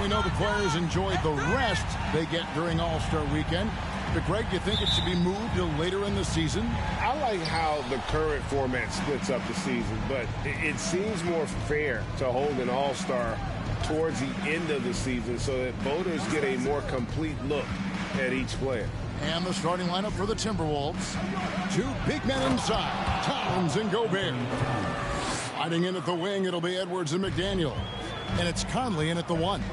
we know the players enjoyed the rest they get during All-Star Weekend. But, Greg, do you think it should be moved to later in the season? I like how the current format splits up the season, but it seems more fair to hold an All-Star towards the end of the season so that voters get a more complete look at each player. And the starting lineup for the Timberwolves. Two big men inside, Towns and Gobert. Sliding in at the wing, it'll be Edwards and McDaniel. And it's Conley in at the 1.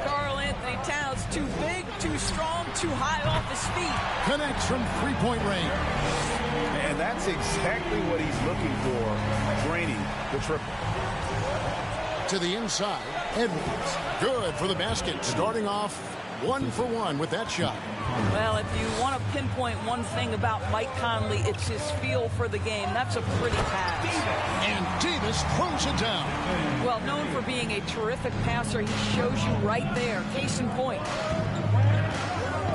Karl Anthony Towns, too big, too strong, too high off his feet. Connects from three-point range. And that's exactly what he's looking for, draining the triple. To the inside, Edwards. Good for the basket, starting off 1 for 1 with that shot. Well, if you want to pinpoint one thing about Mike Conley, it's his feel for the game. That's a pretty pass. And Davis throws it down. Well, known for being a terrific passer, he shows you right there. Case in point.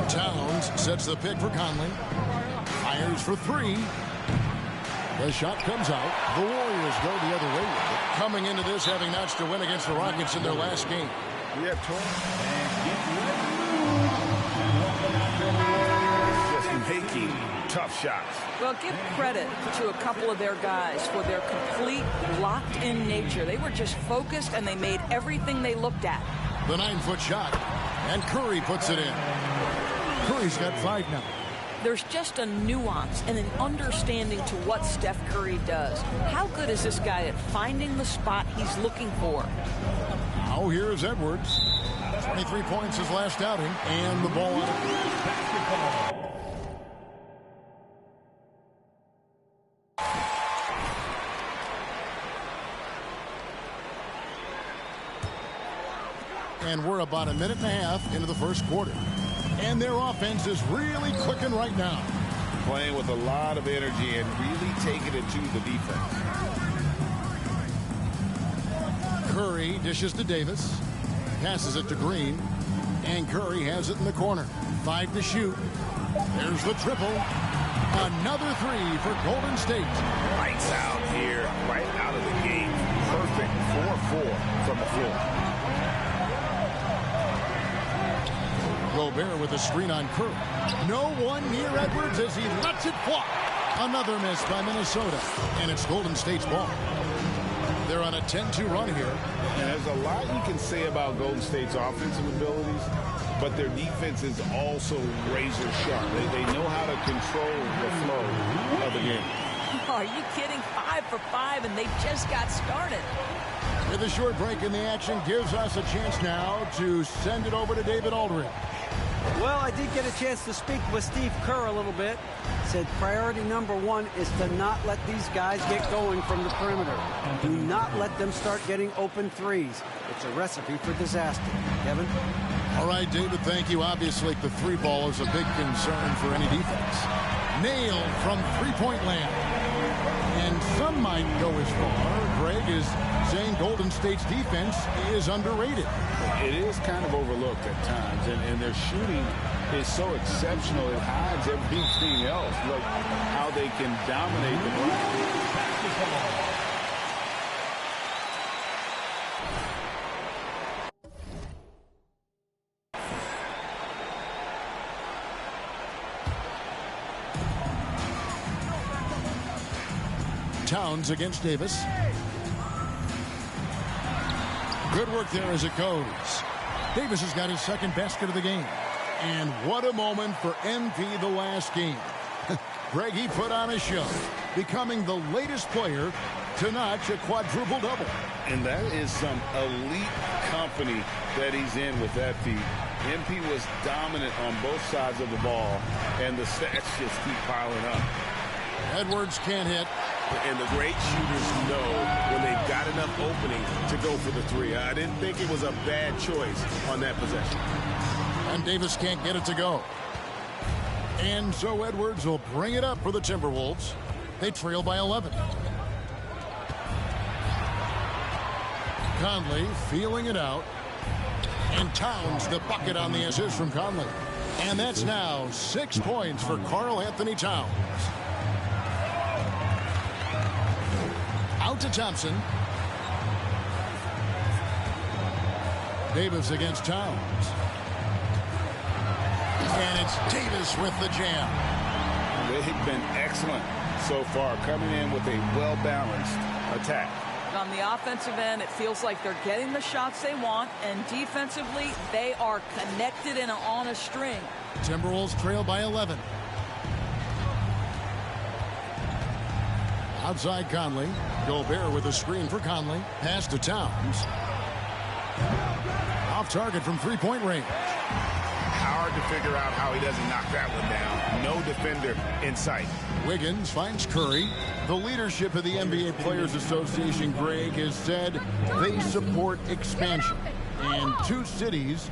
Towns sets the pick for Conley. Fires for 3. The shot comes out. The Warriors go the other way with it. Coming into this, having notched a win against the Rockets in their last game. We have 12. Just making tough shots. Well, give credit to a couple of their guys for their complete locked-in nature. They were just focused, and they made everything they looked at. The 9-foot shot. And Curry puts it in. Curry's got 5 now. There's just a nuance and an understanding to what Steph Curry does. How good is this guy at finding the spot he's looking for? Now here's Edwards. 23 points his last outing, and the ball on it. And we're about a minute and a half into the first quarter. And their offense is really clicking right now. Playing with a lot of energy and really taking it to the defense. Curry dishes to Davis. Passes it to Green. And Curry has it in the corner. 5 to shoot. There's the triple. Another 3 for Golden State. Lights out here, right out of the gate. Perfect 4-4 from the floor. Gobert with a screen on Curry. No one near Edwards as he lets it fly. Another miss by Minnesota. And it's Golden State's ball. They're on a 10-2 run here. And there's a lot you can say about Golden State's offensive abilities, but their defense is also razor sharp. They know how to control the flow of the game. Are you kidding? 5 for 5, and they just got started. With a short break in the action, gives us a chance now to send it over to David Aldridge. Well, I did get a chance to speak with Steve Kerr a little bit. Said priority number 1 is to not let these guys get going from the perimeter. Do not let them start getting open threes. It's a recipe for disaster. Kevin? All right, David, thank you. Obviously, the 3-ball is a big concern for any defense. Nailed from three-point land. And some might go as far, Greg, is saying Golden State's defense is underrated. It is kind of overlooked at times, and their shooting is so exceptional it hides everything else, like how they can dominate the basketball. Towns against Davis. Good work there as it goes. Davis has got his second basket of the game. And what a moment for MP the last game. Greg, he put on a show, becoming the latest player to notch a quadruple-double. And that is some elite company that he's in with that feat. MP was dominant on both sides of the ball, and the stats just keep piling up. Edwards can't hit. And the great shooters know when they've got enough opening to go for the 3. I didn't think it was a bad choice on that possession. And Davis can't get it to go. And so Edwards will bring it up for the Timberwolves. They trail by 11. Conley feeling it out. And Towns the bucket on the assist from Conley. And that's now 6 points for Karl Anthony Towns. Out to Thompson. Davis against Towns. And it's Davis with the jam. They've been excellent so far, coming in with a well-balanced attack. On the offensive end, it feels like they're getting the shots they want, and defensively, they are connected and on a string. Timberwolves trail by 11. Outside Conley. Gobert with a screen for Conley. Pass to Towns. Off target from three-point range. Hard to figure out how he doesn't knock that one down. No defender in sight. Wiggins finds Curry. The leadership of the NBA Players Association, Greg, has said they support expansion. And two cities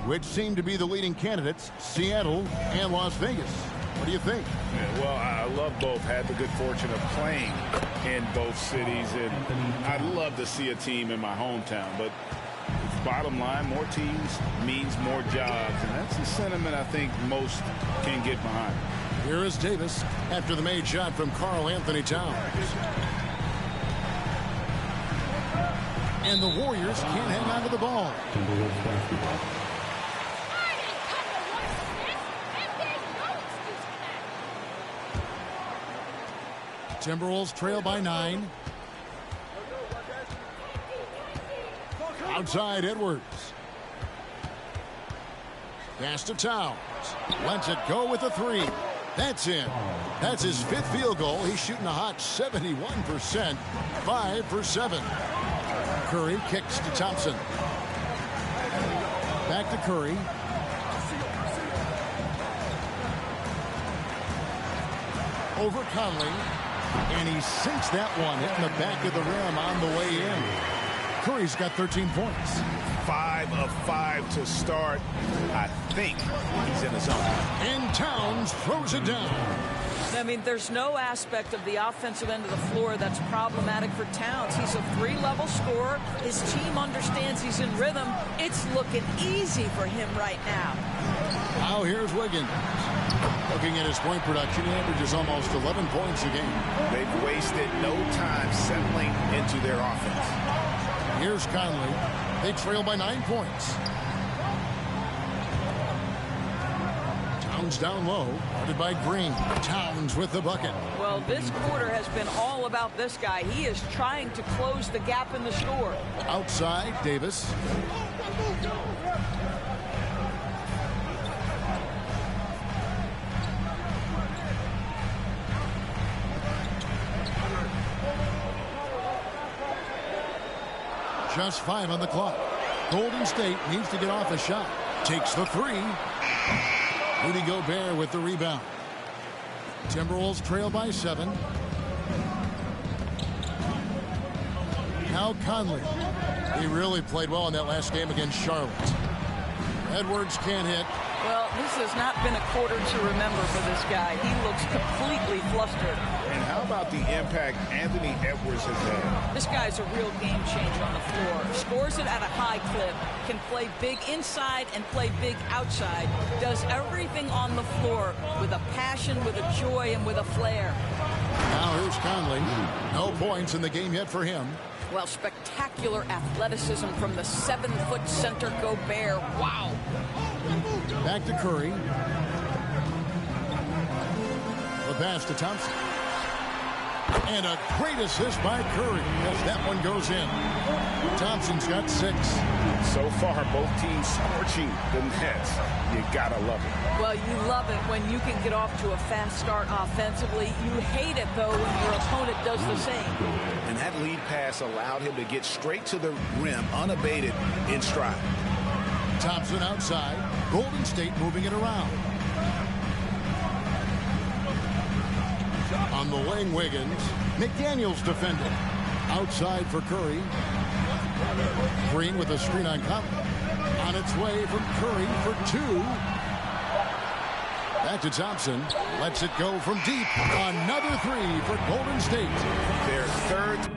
which seem to be the leading candidates, Seattle and Las Vegas. What do you think? Yeah, well, I love both. Had the good fortune of playing in both cities, and I'd love to see a team in my hometown. But bottom line, more teams means more jobs, and that's the sentiment I think most can get behind. Here is Davis after the made shot from Karl Anthony Towns. And the Warriors can't hang on to the ball. Timberwolves trail by 9. Outside Edwards. Pass to Towns. Lets it go with a 3. That's in. That's his 5th field goal. He's shooting a hot 71%. 5 for 7. Curry kicks to Thompson. Back to Curry. Over Conley. And he sinks that one, hitting the back of the rim on the way in. Curry's got 13 points. 5 of 5 to start. I think he's in the zone. And Towns throws it down. I mean, there's no aspect of the offensive end of the floor that's problematic for Towns. He's a 3-level scorer. His team understands he's in rhythm. It's looking easy for him right now. Now here's Wiggins. Looking at his point production, he averages almost 11 points a game. They've wasted no time settling into their offense. Here's Conley. They trail by 9 points. Towns down low, guarded by Green. Towns with the bucket. Well, this quarter has been all about this guy. He is trying to close the gap in the score. Outside, Davis. Just 5 on the clock. Golden State needs to get off a shot. Takes the 3. Rudy Gobert with the rebound. Timberwolves trail by 7. Now Conley. He really played well in that last game against Charlotte. Edwards can't hit. Well, this has not been a quarter to remember for this guy. He looks completely flustered. And how about the impact Anthony Edwards has had? This guy's a real game changer on the floor. Scores it at a high clip. Can play big inside and play big outside. Does everything on the floor with a passion, with a joy, and with a flair. Now here's Conley. No points in the game yet for him. Well, spectacular athleticism from the 7-foot center Gobert. Wow. Back to Curry. The pass to Thompson. And a great assist by Curry as that one goes in. Thompson's got 6. So far, both teams scorching the Nets. You gotta love it. Well, you love it when you can get off to a fast start offensively. You hate it, though, when your opponent does the same. And that lead pass allowed him to get straight to the rim, unabated in stride. Thompson outside. Golden State moving it around. On the wing, Wiggins. McDaniels defending. Outside for Curry. Green with a screen on Conley. On its way from Curry for 2. Back to Thompson. Lets it go from deep. Another 3 for Golden State. Their third